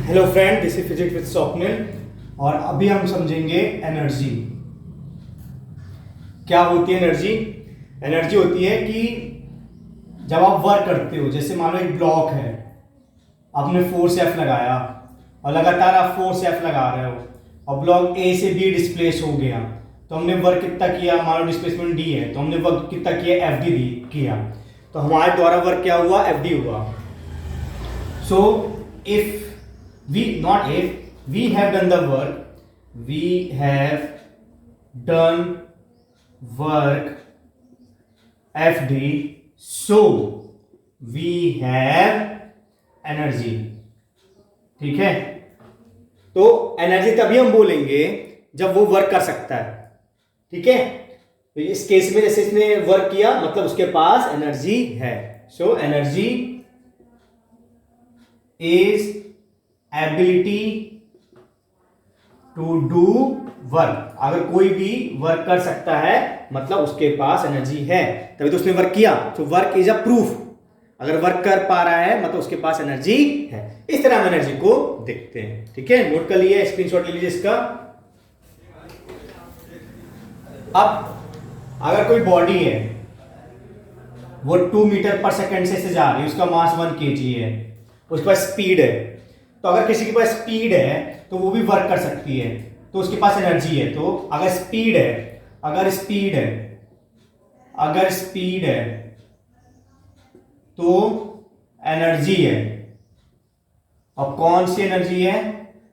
Hello friend, this is physics with Swapnil और अभी हम समझेंगे एनर्जी। क्या होती है एनर्जी? एनर्जी होती है कि जब आप वर्क करते हो, जैसे मान लो एक ब्लॉक है, आपने फोर्स एफ लगाया और लगातार आप फोर्स एफ लगा रहे हो और ब्लॉक ए से बी डिस्प्लेस हो गया, तो हमने वर्क कितना किया? मान लो डिस्प्लेसमेंट डी है तो हमने वर्क कितना किया? एफ डी किया, तो हमारे द्वारा वर्क क्या हुआ? एफ डी हुआ। So if we not if we have done the work, we have done work FD, so we have energy। ठीक है, तो एनर्जी तभी हम बोलेंगे जब वो वर्क कर सकता है। ठीक है, तो इस केस में जैसे इसने वर्क किया मतलब उसके पास एनर्जी है। So energy is ability to do work. अगर कोई भी वर्क कर सकता है मतलब उसके पास एनर्जी है, तभी तो उसने वर्क किया। तो वर्क इज अ प्रूफ। अगर वर्क कर पा रहा है मतलब उसके पास एनर्जी है। इस तरह हम एनर्जी को देखते हैं। ठीक है, नोट कर लिए, स्क्रीनशॉट ले लीजिए इसका। अब अगर कोई बॉडी है वो 2 मीटर पर सेकंड से जा रही है, उसका मास 1 kg है, उसके पास स्पीड है, तो अगर किसी के पास स्पीड है तो वो भी वर्क कर सकती है, तो उसके पास एनर्जी है। तो अगर स्पीड है तो एनर्जी है। और कौन सी एनर्जी है?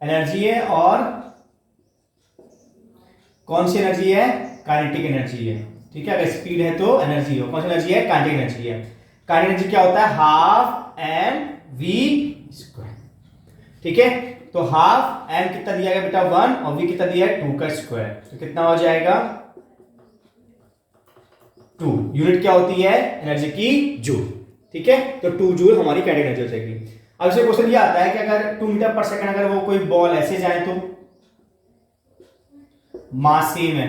एनर्जी है, और कौन सी एनर्जी है? काइनेटिक एनर्जी है। ठीक है, अगर स्पीड है तो एनर्जी हो। कौन सी एनर्जी है? काइनेटिक एनर्जी है। काइनेटिक एनर्जी क्या होता है? Half M V square. ठीक है, तो हाफ एम कितना दिया गया बेटा? 1, और वी कितना दिया है? 2 का स्क्वायर। तो कितना हो जाएगा? 2। यूनिट क्या होती है एनर्जी की? जूल। ठीक है, तो 2 जूल हमारी काइनेटिक एनर्जी हो जाएगी। अब इससे क्वेश्चन ये आता है कि अगर 2 मीटर पर सेकंड अगर वो कोई बॉल ऐसे जाए तो मास सेम है,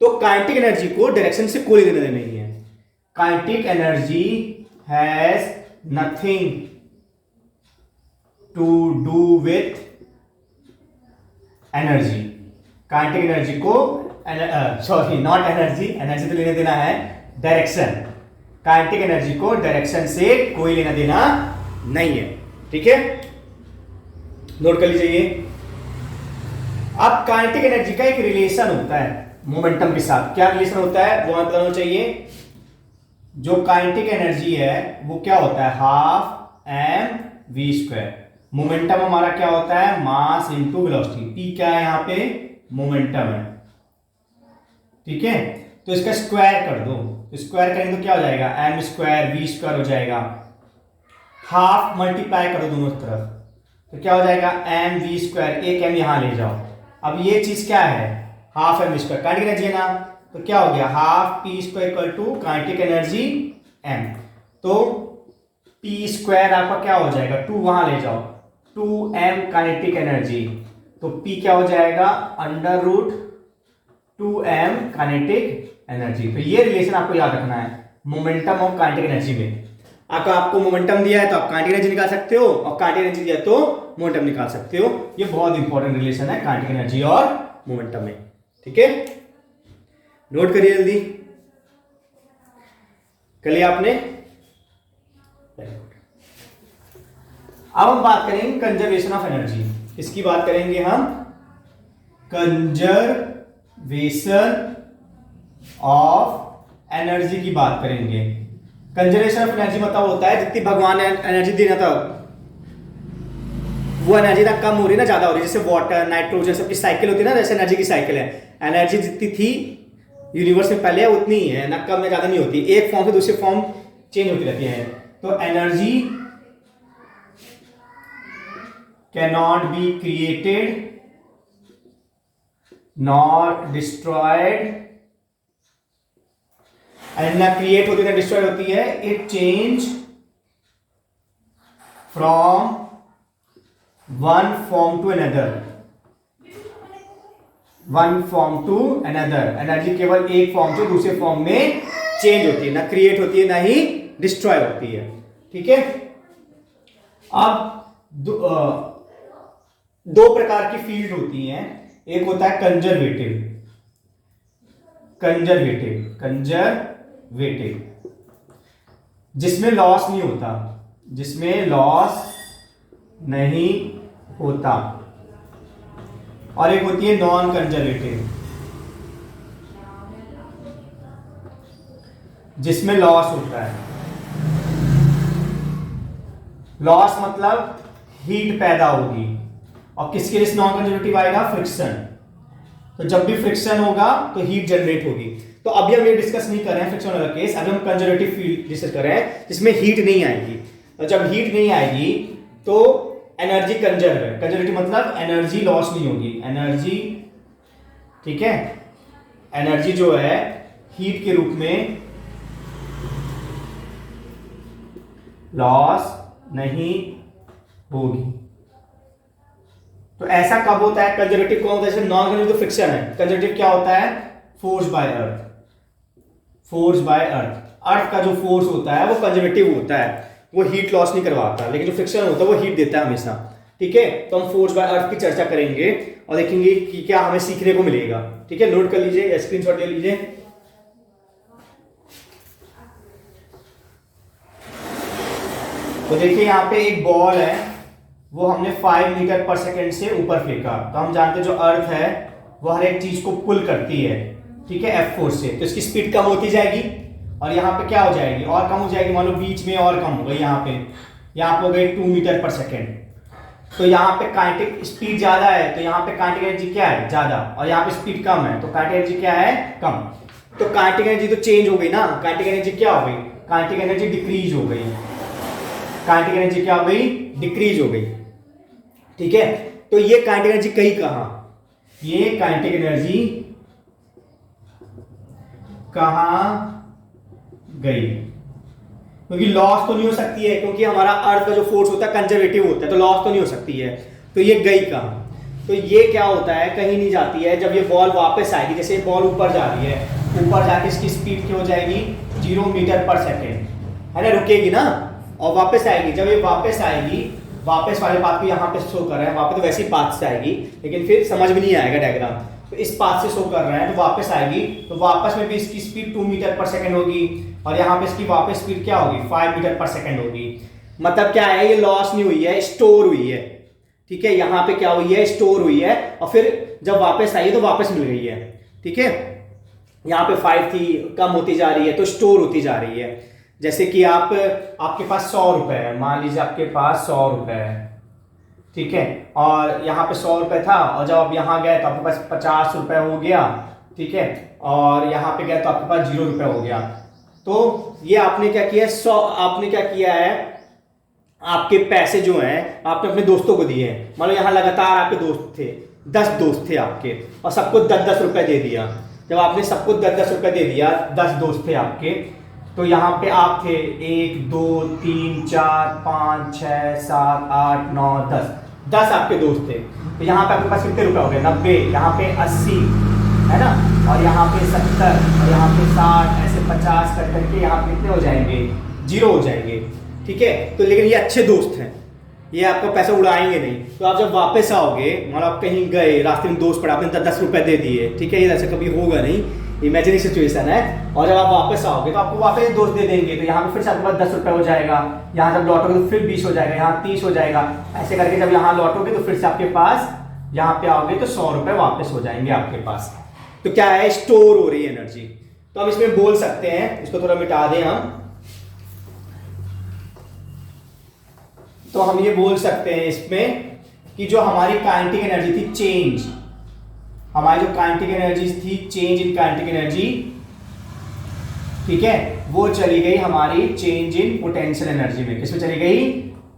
तो काइनेटिक एनर्जी को डायरेक्शन से कोई लेना देना नहीं है। Kinetic energy has nothing to do with energy. Kinetic energy को सॉरी नॉट एनर्जी, एनर्जी तो लेना देना है डायरेक्शन। काइनेटिक एनर्जी को डायरेक्शन से कोई लेना देना नहीं है। ठीक है, नोट कर लीजिए। अब काइनेटिक एनर्जी का एक रिलेशन होता है मोमेंटम के साथ। क्या रिलेशन होता है वो मतलब होना चाहिए। जो काइनेटिक एनर्जी है वो क्या होता है? Half M V square. Momentum हमारा क्या होता है? Mass into velocity. पी क्या है यहाँ पे? मोमेंटम है। ठीक है, तो इसका स्क्वायर कर दो। स्क्वायर करेंगे तो क्या हो जाएगा? एम स्क्वायर वी स्क्वायर हो जाएगा। हाफ मल्टीप्लाई कर दो दोनों तरफ, तो क्या हो जाएगा? M V square. एक एम यहां ले जाओ। अब ये चीज क्या है? Half M square. Kinetic energy है ना, तो क्या हो गया? Half P square equal to kinetic energy M. तो पी स्क्वायर आपका क्या हो जाएगा? 2 वहां ले जाओ, 2m काइनेटिक एनर्जी। तो P क्या हो जाएगा? Under root 2m kinetic energy. तो ये रिलेशन आपको याद रखना है मोमेंटम और काइनेटिक एनर्जी में। अगर आपको मोमेंटम दिया है तो आप काइनेटिक एनर्जी निकाल सकते हो, और काइनेटिक एनर्जी दिया तो मोमेंटम निकाल सकते हो। ये बहुत इंपॉर्टेंट रिलेशन है काइनेटिक एनर्जी और मोमेंटम में। ठीक है, नोट करिए जल्दी। कर लिया आपने? अब हम बात करेंगे कंजर्वेशन ऑफ एनर्जी। इसकी बात करेंगे हम, कंजर्वेशन ऑफ एनर्जी की बात करेंगे। कंजर्वेशन ऑफ एनर्जी मतलब होता है जितनी भगवान ने एनर्जी देना था वो एनर्जी ना कम हो रही ना ज्यादा हो रही। जैसे वाटर, नाइट्रोजन सबकी साइकिल होती है ना, जैसे एनर्जी की साइकिल है। एनर्जी जितनी थी यूनिवर्स में पहले उतनी ही है, ना कम या ज्यादा नहीं होती। एक फॉर्म से दूसरे फॉर्म चेंज होती रहती है। तो energy cannot be created nor destroyed, and ना क्रिएट होती है ना डिस्ट्रॉय होती है। It change from one form to another, one form to another. Energy केवल एक फॉर्म से दूसरे फॉर्म में चेंज होती है, ना क्रिएट होती है ना ही डिस्ट्रॉय होती है। ठीक है, अब दो प्रकार की फील्ड होती हैं, एक होता है कंजर्वेटिव, जिसमें लॉस नहीं होता, और एक होती है नॉन कंजर्वेटिव, जिसमें लॉस होता है। लॉस मतलब हीट पैदा होगी, और किसके लिए नॉन कंजर्वेटिव आएगा? फ्रिक्शन। तो जब भी फ्रिक्शन होगा तो हीट जनरेट होगी। तो अभी हम ये डिस्कस नहीं कर रहे हैं फ्रिक्शन वाला केस, अभी हम कंजर्वेटिव फील्ड डिस्कस कर रहे हैं जिसमें हीट नहीं आएगी। तो जब हीट नहीं आएगी तो एनर्जी कंजर्व है। कंजर्वेटिव मतलब एनर्जी लॉस नहीं होगी, एनर्जी, ठीक है, एनर्जी जो है हीट के रूप में लॉस नहीं होगी। तो ऐसा कब होता है? कंजर्वेटिव कौन होता है? जैसे नॉन कंजर्वेटिव तो फ्रिक्शन है, कंजर्वेटिव क्या होता है? फोर्स बाय अर्थ। अर्थ का जो फोर्स होता है वो कंजर्वेटिव होता है, वो हीट लॉस नहीं करवाता, लेकिन जो फ्रिक्शन होता है वो हीट देता है हमेशा। ठीक है, तो हम फोर्स बाय अर्थ की चर्चा करेंगे और देखेंगे कि क्या हमें सीखने को मिलेगा। ठीक है, नोट कर लीजिए या स्क्रीनशॉट ले लीजिए। तो देखिए यहाँ पे एक बॉल है, वो हमने 5 मीटर पर सेकेंड से ऊपर फेंका। तो हम जानते हैं जो अर्थ है वो हर एक चीज को पुल करती है, ठीक है, एफ फोर्स से। तो इसकी स्पीड कम होती जाएगी और यहाँ पे क्या हो जाएगी? और कम हो जाएगी। मान लो बीच में और कम हो गई, यहाँ पे हो गई 2 मीटर पर सेकेंड। तो यहाँ पे काइनेटिक स्पीड ज्यादा है, तो यहाँ पे काइनेटिक एनर्जी क्या है? ज्यादा। और यहाँ पे स्पीड कम है, तो काइनेटिक एनर्जी क्या है? कम। तो काइनेटिक एनर्जी तो चेंज हो गई ना, काइनेटिक एनर्जी क्या हो गई? काइनेटिक एनर्जी डिक्रीज हो गई। काइनेटिक एनर्जी क्या हो गई? डिक्रीज हो गई। ठीक है, तो ये काइनेटिक एनर्जी गई कहां? ये काइनेटिक एनर्जी कहां गई? क्योंकि लॉस तो नहीं हो सकती है, क्योंकि हमारा अर्थ का जो फोर्स होता है कंजर्वेटिव होता है, तो लॉस तो नहीं हो सकती है। तो ये गई कहां? तो ये क्या होता है? कहीं नहीं जाती है। जब ये बॉल वापस आएगी, जैसे बॉल ऊपर जा रही है, ऊपर जाके इसकी स्पीड क्या हो जाएगी? 0 मीटर पर सेकेंड, है ना, रुकेगी ना, और वापस आएगी। जब ये वापस आएगी, वापस वाले पाथ को यहाँ पे शो कर रहे हैं, वहां पे तो वैसे ही पाथ से आएगी, लेकिन फिर समझ में नहीं आएगा डायग्राम। तो इस पाथ से शो कर रहे हैं, तो वापस आएगी, तो वापस में भी इसकी स्पीड 2 मीटर पर सेकंड होगी, और यहाँ पे इसकी वापस स्पीड क्या होगी? 5 मीटर पर सेकंड होगी। मतलब क्या है? ये लॉस नहीं हुई है, स्टोर हुई है। ठीक है, यहाँ पे क्या हुई है? स्टोर हुई है, और फिर जब वापस आई है तो वापस मिल गई है। ठीक है, यहाँ पे 5 थी, कम होती जा रही है, तो स्टोर होती जा रही है। जैसे कि आपके पास 100 रुपए है, मान लीजिए आपके पास 100 रुपए है, ठीक है, और यहाँ पे 100 रुपए था, और जब आप यहाँ गए तो आपके पास 50 रुपए हो गया, ठीक है, और यहाँ पे गए तो आपके पास 0 रुपए हो गया। तो ये आपने क्या किया? आपने क्या किया है? आपके पैसे जो हैं आपने अपने दोस्तों को दिए हैं। मान लो यहाँ लगातार आपके दोस्त थे, 10 दोस्त थे आपके, और सबको 10-10 रुपए दे दिया। जब आपने सबको 10-10 रुपए दे दिया, 10 दोस्त थे आपके, तो यहाँ पे आप थे 1 2 3 4 5 6 7 8 9 10 आपके दोस्त थे। तो यहाँ पे आपके पास कितने रुपए हो गए? 90, यहाँ पे 80, है ना, और यहाँ पे 70, और यहाँ पे 60, ऐसे 50 कर करके यहाँ पे कितने हो जाएंगे? 0 हो जाएंगे। ठीक है, तो लेकिन ये अच्छे दोस्त हैं, ये आपका पैसा उड़ाएंगे नहीं। तो आप जब वापस आओगे, मान लो आप कहीं गए, रास्ते में दोस्त पड़ा, आपने 10 रुपए दे दिए, ठीक है, ये ऐसे कभी होगा नहीं, इमेजिनरी सिचुएशन है। और जब आप वापस आओगे तो आपको वापस दोस्त दे देंगे, तो यहाँ पे फिर से आपके पास 10 रुपए हो जाएगा, यहाँ जब लौटोगे तो फिर 20 हो जाएगा, यहाँ 30 हो जाएगा, ऐसे करके जब यहाँ लौटोगे तो फिर से आपके पास, यहाँ पे आओगे तो 100 रुपए वापस हो जाएंगे आपके पास। तो क्या है? स्टोर हो रही है एनर्जी। तो हम इसमें बोल सकते हैं, इसको थोड़ा मिटा दें हम, तो हम ये बोल सकते हैं इसमें कि जो हमारी काइनेटिक एनर्जी थी चेंज, हमारी जो काइनेटिक एनर्जी थी चेंज इन काइनेटिक एनर्जी, ठीक है, वो चली गई हमारी चेंज इन पोटेंशियल एनर्जी में। किसमें चली गई?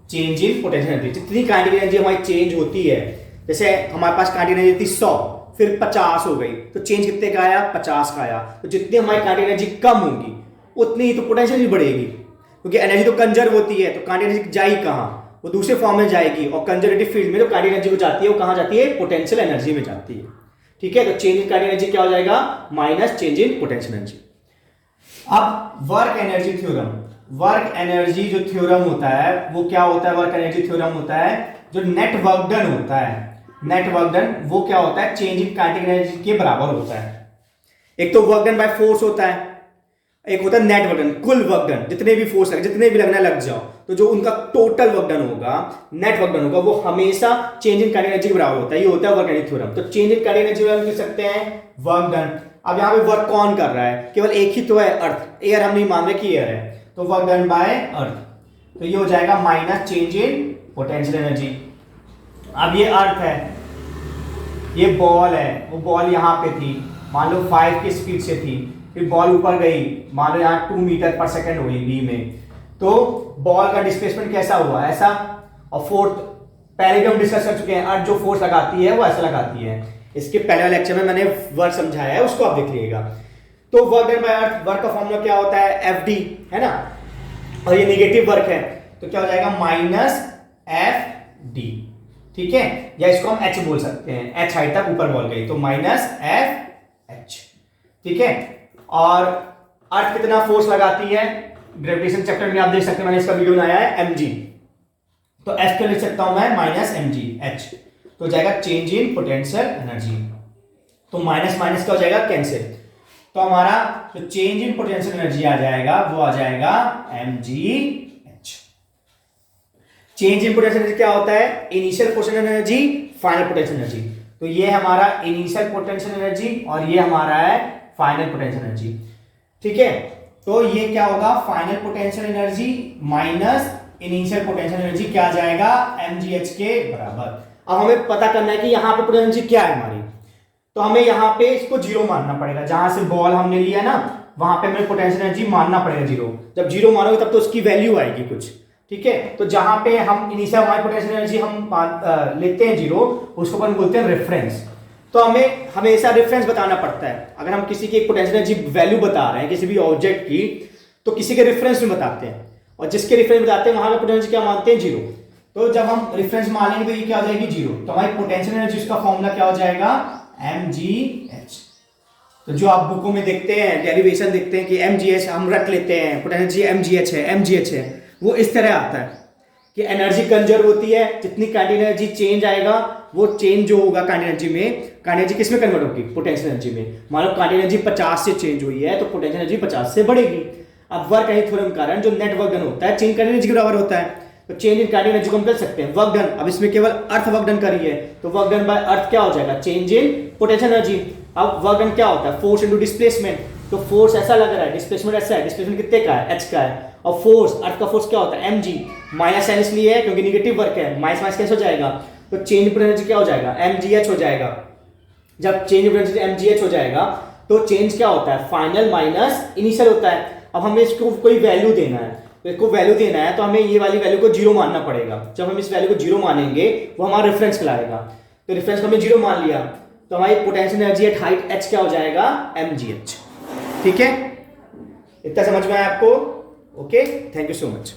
Change in potential energy. जितनी काइनेटिक एनर्जी हमारी चेंज होती है, जैसे हमारे पास काइनेटिक एनर्जी थी 100, फिर 50 हो गई, तो चेंज कितने का आया? 50 का आया। तो जितनी हमारी काइनेटिक एनर्जी कम होगी उतनी ही तो पोटेंशियल भी बढ़ेगी, क्योंकि एनर्जी तो कंजर्व होती है। तो काइनेटिक एनर्जी जाएगी कहाँ? वो दूसरे फॉर्म में जाएगी, और कंजर्वेटिव फील्ड में जो काइनेटिक एनर्जी वो जाती है वो कहाँ जाती है? पोटेंशियल एनर्जी में जाती है। ठीक है, तो चेंज इन काइनेटिक एनर्जी क्या हो जाएगा? Minus change in potential energy. अब work energy theorem, work energy जो थ्योरम होता है वो क्या होता है? वर्क एनर्जी थ्योरम होता है जो नेट वर्क डन होता है नेट वर्क डन वो क्या होता है, चेंज इन काइनेटिक एनर्जी के बराबर होता है। एक तो वर्क डन बाय फोर्स होता है, एक होता है नेट वर्क डन, कुल वर्क डन, जितने भी फोर्स लगे, जितने भी लगना लग जाओ, तो जो उनका टोटल वर्क डन होगा, नेट वर्क डन होगा, वो हमेशा चेंज इन काइनेटिक एनर्जी के बराबर होता है। ये होता है वर्क डन थ्योरम। तो चेंज इन काइनेटिक एनर्जी हम लिख सकते हैं वर्क डन। अब यहाँ पे वर्क कौन कर रहा है, केवल एक ही तो है, अर्थ। एयर हम नहीं मान रहे कि एयर है, तो वर्क डन बाय अर्थ, तो ये हो जाएगा minus change in potential energy. अब ये अर्थ है, ये बॉल है, वो बॉल यहाँ पे थी, मान लो 5 की स्पीड से थी, फिर बॉल ऊपर गई, मान लो यहाँ 2 मीटर पर सेकेंड हुई बी में, तो बॉल का डिस्प्लेसमेंट कैसा हुआ, ऐसा। और फोर्थ पहले भी हम डिस्कस कर चुके हैं, अर्थ जो फोर्स लगाती है वो ऐसा लगाती है। इसके पहले वाले लेक्चर में मैंने वर्क समझाया है, उसको आप देख लीजिएगा। तो work done by earth, work का फॉर्मूला क्या होता है, एफ डी, है ना, और ये नेगेटिव वर्क है, तो क्या हो जाएगा माइनस एफ डी, ठीक है, या इसको हम एच बोल सकते हैं, एच हाइट तक ऊपर बॉल गई, तो माइनस एफ एच, ठीक है। और अर्थ कितना फोर्स लगाती है, ग्रेविटेशन चैप्टर में आप देख सकते हैं, मैंने इसका वीडियो बनाया है, एम जी, तो एफ को लिख सकता हूं मैं माइनस एम जी एच, तो जाएगा चेंज इन पोटेंशियल एनर्जी, तो माइनस माइनस का हो जाएगा कैंसिल, तो हमारा जो चेंज इन पोटेंशियल एनर्जी आ जाएगा वो आ जाएगा M G H. Change in potential energy क्या होता है, initial potential energy, final potential energy, तो ये हमारा इनिशियल पोटेंशियल एनर्जी और ये हमारा है फाइनल पोटेंशियल एनर्जी, ठीक है। तो ये क्या होगा, final potential energy minus initial potential energy क्या आ जाएगा, mgh के बराबर। अब हमें पता करना है कि यहाँ पे पोटेंशियल एनर्जी क्या है हमारी, तो हमें यहाँ पे इसको जीरो मानना पड़ेगा, जहां से बॉल हमने लिया ना वहां पे हमें पोटेंशियल एनर्जी मानना पड़ेगा जीरो। जब जीरो मानोगे तब तो उसकी वैल्यू आएगी कुछ, ठीक है। तो जहां पे हम इनिशियल हमारी पोटेंशियल एनर्जी हम लेते हैं जीरो, उसको अपन बोलते हैं रेफरेंस। तो हमें हमेशा रेफरेंस बताना पड़ता है। अगर हम किसी की एक पोटेंशियल एनर्जी वैल्यू बता रहे हैं किसी भी ऑब्जेक्ट की, तो किसी के रेफरेंस में बताते हैं, और जिसके रेफरेंस बताते हैं वहां पे पोटेंशियल क्या मानते हैं, जीरो। तो जब हम रेफरेंस मान लेंगे तो ये क्या हो जाएगी, जीरो। तो हमारी पोटेंशियल एनर्जी उसका फॉर्मूला क्या हो जाएगा, mgh। तो जो आप बुकों में देखते हैं, डेरिवेशन देखते हैं कि mgh हम रख लेते हैं, पोटेंशियल mgh है, mgh है, वो इस तरह आता है कि एनर्जी कंजर्व होती है, जितनी काइनेटिक एनर्जी चेंज आएगा वो चेंज जो होगा काइनेटिक एनर्जी में, काइनेटिक एनर्जी किस में कन्वर्ट होगी, पोटेंशियल एनर्जी में। मान लो काइनेटिक एनर्जी 50 से चेंज हुई है तो पोटेंशियल एनर्जी 50 से बढ़ेगी। अब वर्क एनर्जी थ्योरम के कारण जो नेट वर्क डन होता है चेंज काइनेटिक एनर्जी के बराबर होता है, तो चेंज इन काइनेटिक एनर्जी को हम कर सकते हैं वर्क डन। अब इसमें केवल अर्थ वर्क डन करी है, तो वर्क डन बाय अर्थ क्या हो जाएगा, चेंज इन पोटेंशियल एनर्जी। अब वर्क डन क्या होता है, फोर्स इनटू डिस्प्लेसमेंट, तो फोर्स ऐसा लग रहा है, डिस्प्लेसमेंट ऐसा है, डिस्प्लेसमेंट कितने का है, h का है, और फोर्स अर्थ का फोर्स क्या होता है, mg, माइनस साइन इसलिए है क्योंकि नेगेटिव वर्क है, माइनस माइनस कैसे हो जाएगा, तो चेंज इन एनर्जी क्या हो जाएगा, mgh हो जाएगा। जब चेंज इन एनर्जी mgh हो जाएगा तो चेंज क्या होता है, फाइनल माइनस इनिशियल होता है। अब हमें इसको कोई वैल्यू देना है, तो इसको वैल्यू देना है तो हमें ये वाली वैल्यू को जीरो मानना पड़ेगा। जब हम इस वैल्यू को जीरो मानेंगे वो हमारा रेफरेंस कहलाएगा, तो रेफरेंस को हमने जीरो मान लिया, तो हमारी potential energy at height h क्या हो जाएगा, mgh, ठीक है। इतना समझ में आया आपको, okay, thank you so much.